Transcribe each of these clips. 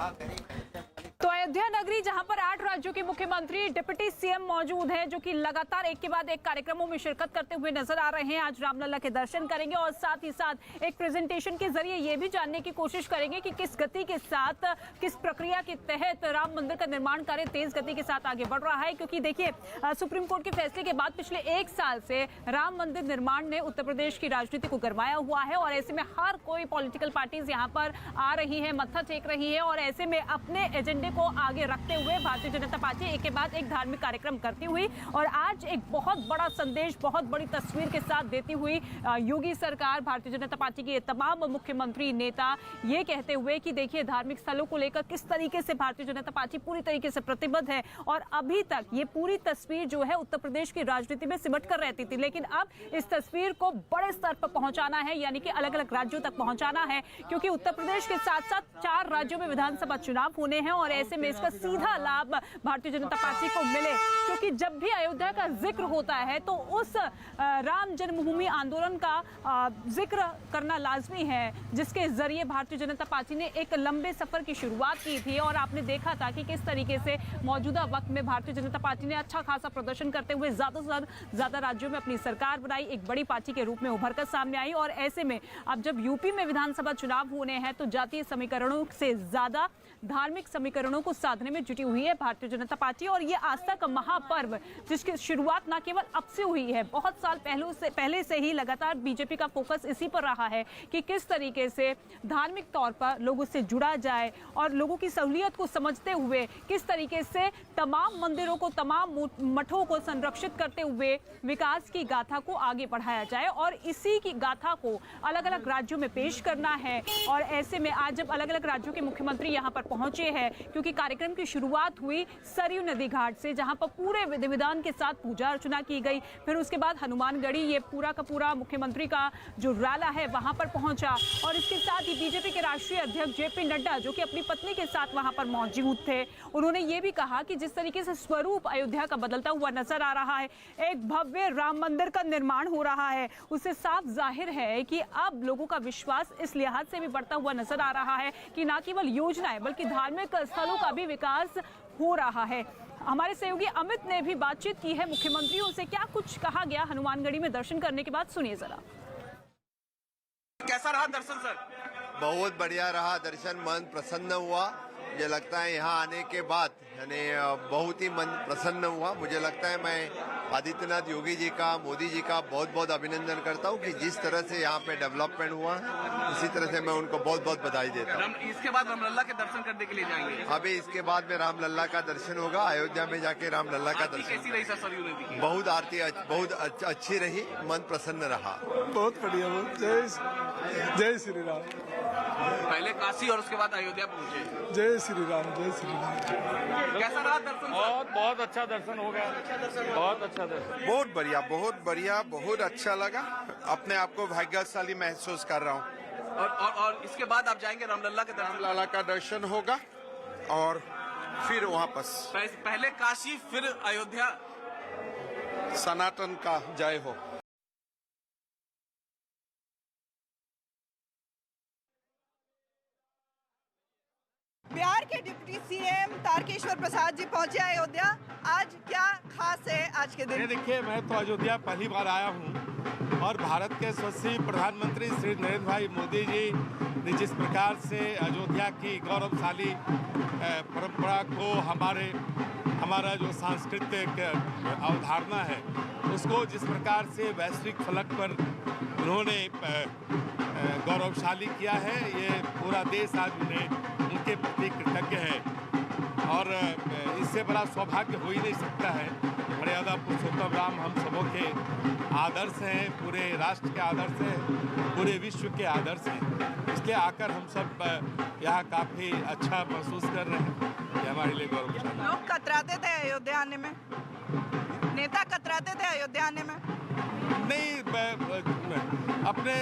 तो अयोध्या नगरी जहां पर 8 राज्यों के मुख्यमंत्री डिप्टी सीएम मौजूद हैं, जो कि लगातार एक के बाद एक कार्यक्रमों में शिरकत करते हुए नजर आ रहे हैं। आज रामलला के दर्शन करेंगे और साथ ही साथ एक प्रेजेंटेशन के जरिए ये भी जानने की कोशिश करेंगे कि किस गति के साथ, किस प्रक्रिया के तहत राम मंदिर का निर्माण कार्य तेज गति के साथ आगे बढ़ रहा है। क्योंकि देखिए, सुप्रीम कोर्ट के फैसले के बाद पिछले 1 साल से राम मंदिर निर्माण ने उत्तर प्रदेश की राजनीति को गरमाया हुआ है और ऐसे में हर कोई पॉलिटिकल पार्टीज यहाँ पर आ रही है, मत्था टेक रही है और ऐसे में अपने एजेंडे को आगे रखते हुए भारतीय जनता पार्टी एक के बाद एक धार्मिक कार्यक्रम करती हुई और आज एक बहुत बड़ा संदेश, बहुत बड़ी तस्वीर के साथ देती हुई योगी सरकार, भारतीय जनता पार्टी के तमाम मुख्यमंत्री, नेता ये कहते हुए कि देखिए धार्मिक स्थलों को लेकर किस तरीके से भारतीय जनता पार्टी पूरी तरीके से प्रतिबद्ध है। और अभी तक ये पूरी तस्वीर जो है उत्तर प्रदेश की राजनीति में सिमट कर रहती थी, लेकिन अब इस तस्वीर को बड़े स्तर पर पहुंचाना है, यानी कि अलग अलग राज्यों तक पहुंचाना है। क्योंकि उत्तर प्रदेश के साथ साथ 4 राज्यों में विधानसभा चुनाव होने हैं और ऐसे में इसका सीधा लाभ भारतीय जनता पार्टी को मिले। क्योंकि जब भी अयोध्या का जिक्र होता है तो उस राम जन्मभूमि आंदोलन का जिक्र करना लाजमी है, जिसके जरिए भारतीय जनता पार्टी ने एक लंबे सफर की शुरुआत की थी और आपने देखा था कि किस तरीके से मौजूदा वक्त में भारतीय जनता पार्टी ने अच्छा खासा प्रदर्शन करते हुए ज्यादा राज्यों में अपनी सरकार बनाई, एक बड़ी पार्टी के रूप में उभर कर सामने आई। और ऐसे में अब जब यूपी में विधानसभा चुनाव होने हैं तो जातीय समीकरणों से ज्यादा धार्मिक समीकरणों को साधने में जुटी हुई है भारतीय जनता पार्टी। और ये आस्था का महापर्व, जिसकी शुरुआत न केवल अब से हुई है, बहुत साल पहले से ही लगातार बीजेपी का फोकस इसी पर रहा है कि किस तरीके से धार्मिक तौर पर लोगों से जुड़ा जाए और लोगों की सहूलियत को समझते हुए किस तरीके से तमाम मंदिरों को, तमाम मठों को संरक्षित करते हुए विकास की गाथा को आगे बढ़ाया जाए। और इसी की गाथा को अलग अलग राज्यों में पेश करना है। और ऐसे में आज जब अलग अलग राज्यों के मुख्यमंत्री यहाँ पर पहुंचे हैं, क्योंकि कार्यक्रम की शुरुआत हुई सरयू नदी घाट से, जहां पर पूरे विधि विधान के साथ पूजा अर्चना की गई। फिर उसके बाद हनुमानगढ़ी, ये पूरा का पूरा मुख्यमंत्री का जो रैला है वहां पर पहुंचा। और इसके साथ ही बीजेपी के राष्ट्रीय अध्यक्ष जेपी नड्डा, जो कि अपनी पत्नी के साथ वहां पर मौजूद थे, उन्होंने ये भी कहा कि जिस तरीके से स्वरूप अयोध्या का बदलता हुआ नजर आ रहा है, एक भव्य राम मंदिर का निर्माण हो रहा है, उससे साफ जाहिर है कि अब लोगों का विश्वास इस लिहाज से भी बढ़ता हुआ नजर आ रहा है कि न केवल योजनाएं बल्कि धार्मिक स्थलों का भी विकास हो रहा है। हमारे सहयोगी अमित ने भी बातचीत की है मुख्यमंत्रियों से, क्या कुछ कहा गया हनुमानगढ़ी में दर्शन करने के बाद, सुनिए जरा। कैसा रहा दर्शन सर? बहुत बढ़िया रहा दर्शन, मन प्रसन्न हुआ। मुझे लगता है यहाँ आने के बाद यानी बहुत ही मन प्रसन्न हुआ। मुझे लगता है मैं आदित्यनाथ योगी जी का, मोदी जी का बहुत बहुत अभिनंदन करता हूँ कि जिस तरह से यहाँ पे डेवलपमेंट हुआ है, इसी तरह से मैं उनको बहुत बहुत बधाई देता हूँ। इसके बाद रामलला के दर्शन करने के लिए जाएंगे? अभी इसके बाद में रामलला का दर्शन होगा, अयोध्या में जाके रामलला का दर्शन। कैसी रही सर सरयू नदी की? बहुत आरती बहुत अच्छी रही, मन प्रसन्न रहा। बहुत बढ़िया, जय श्री राम। पहले काशी और उसके बाद अयोध्या पहुंचे। जय श्री राम, जय श्री राम। कैसा रहा दर्शन? बहुत अच्छा दर्शन हो गया, बहुत अच्छा दर्शन। बहुत बढ़िया, बहुत अच्छा लगा। अपने आप को भाग्यशाली महसूस कर रहा हूँ। और इसके बाद आप जाएंगे रामलला के दर्शन? रामलला का दर्शन होगा और फिर वापस पहले काशी फिर अयोध्या। सनातन का जय हो। बिहार के डिप्टी सीएम तारकेश्वर प्रसाद जी पहुंचे अयोध्या। आज क्या खास है आज के दिन? देखिए, मैं तो अयोध्या पहली बार आया हूं और भारत के यशस्वी प्रधानमंत्री श्री नरेंद्र भाई मोदी जी ने जिस प्रकार से अयोध्या की गौरवशाली परंपरा को, हमारा जो सांस्कृतिक अवधारणा है उसको जिस प्रकार से वैश्विक फलक पर उन्होंने गौरवशाली किया है, ये पूरा देश आज उनके प्रति कृतज्ञ है। और इससे बड़ा सौभाग्य हो ही नहीं सकता है। मर्यादा पुरुषोत्तम राम हम सबों के आदर्श हैं, पूरे राष्ट्र के आदर्श हैं, पूरे विश्व के आदर्श हैं। इसलिए आकर हम सब यहाँ काफ़ी अच्छा महसूस कर रहे हैं। ये हमारे लिए गौरवशाली। लोग कतराते थे अयोध्या आने में, नेता कतराते थे अयोध्या आने में? नहीं, अपने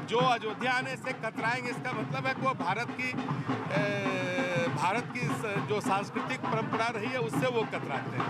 जो अयोध्या आने से कतराएंगे इसका मतलब है कि वो भारत की जो सांस्कृतिक परंपरा रही है उससे वो कतराते हैं।